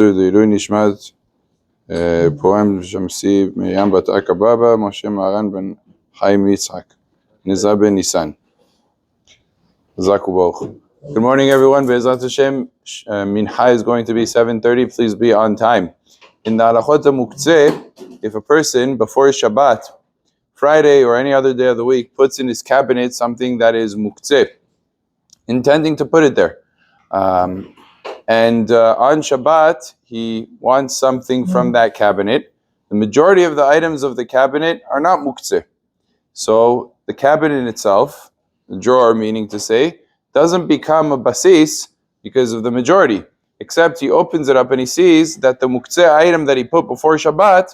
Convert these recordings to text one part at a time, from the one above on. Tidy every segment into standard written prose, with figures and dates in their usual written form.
לעילוי נשמת פועם שמסי מרים בת אכא בבא, משה מהר"ן בן חיים יצחק, נזרא בן ניסן. Good morning, everyone. Be'ezrat Hashem, Mincha is going to be 7:30. Please be on time. In the halachot mutktze, if a person before Shabbat, Friday, or any other day of the week puts in his cabinet something that is muktze, intending to put it there, and on Shabbat he wants something from that cabinet, the majority of the items of the cabinet are not muktze. So the cabinet itself, the drawer meaning to say, doesn't become a basis because of the majority, except he opens it up and he sees that the muktze item that he put before Shabbat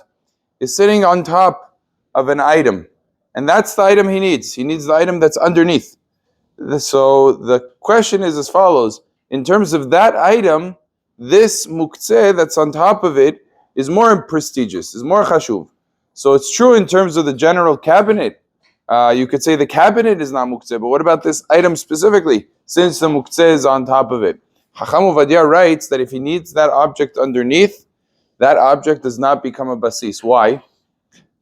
is sitting on top of an item, and that's the item he needs. He needs the item that's underneath. So the question is as follows: in terms of that item, this muktze that's on top of it is more prestigious, is more chashuv. So it's true in terms of the general cabinet. You could say the cabinet is not muktze, but what about this item specifically, since the muktze is on top of it? Chacham Ovadia writes that if he needs that object underneath, that object does not become a basis. Why?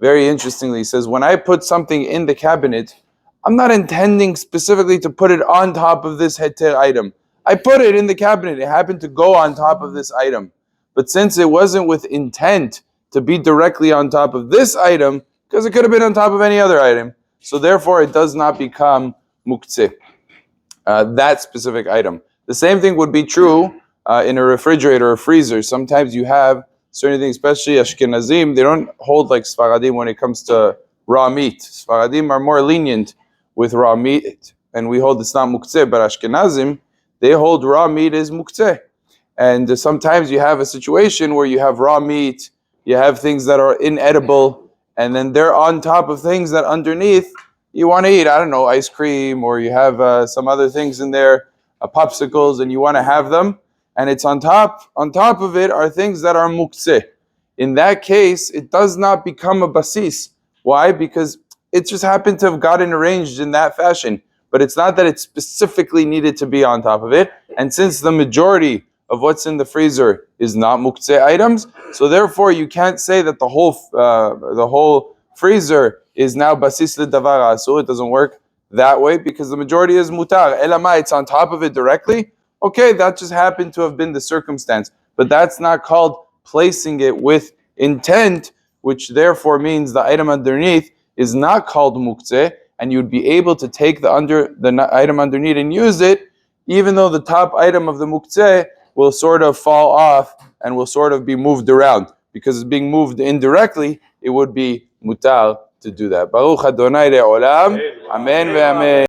Very interestingly, he says, when I put something in the cabinet, I'm not intending specifically to put it on top of this heter item. I put it in the cabinet. It happened to go on top of this item. But since it wasn't with intent to be directly on top of this item, because it could have been on top of any other item, so therefore it does not become muktze, that specific item. The same thing would be true in a refrigerator or freezer. Sometimes you have certain things, especially Ashkenazim, they don't hold like Sfaradim when it comes to raw meat. Sfaradim are more lenient with raw meat, and we hold it's not muktze, but Ashkenazim, they hold raw meat is muktze. And sometimes you have a situation where you have raw meat, you have things that are inedible, and then they're on top of things that underneath you want to eat. I don't know, ice cream, or you have some other things in there, popsicles, and you want to have them, and it's on top of it are things that are muktze. In that case, it does not become a basis. Why? Because it just happened to have gotten arranged in that fashion, but it's not that it specifically needed to be on top of it. And since the majority of what's in the freezer is not muktze items, so therefore you can't say that the whole freezer is now basis ledavar asur. It doesn't work that way because the majority is mutar. Elamai, it's on top of it directly. Okay, that just happened to have been the circumstance, but that's not called placing it with intent, which therefore means the item underneath is not called muktze, and you'd be able to take the item underneath and use it, even though the top item of the muktze will sort of fall off and will sort of be moved around. Because it's being moved indirectly, it would be mutar to do that. Baruch Adonai le'olam. Amen ve'amen.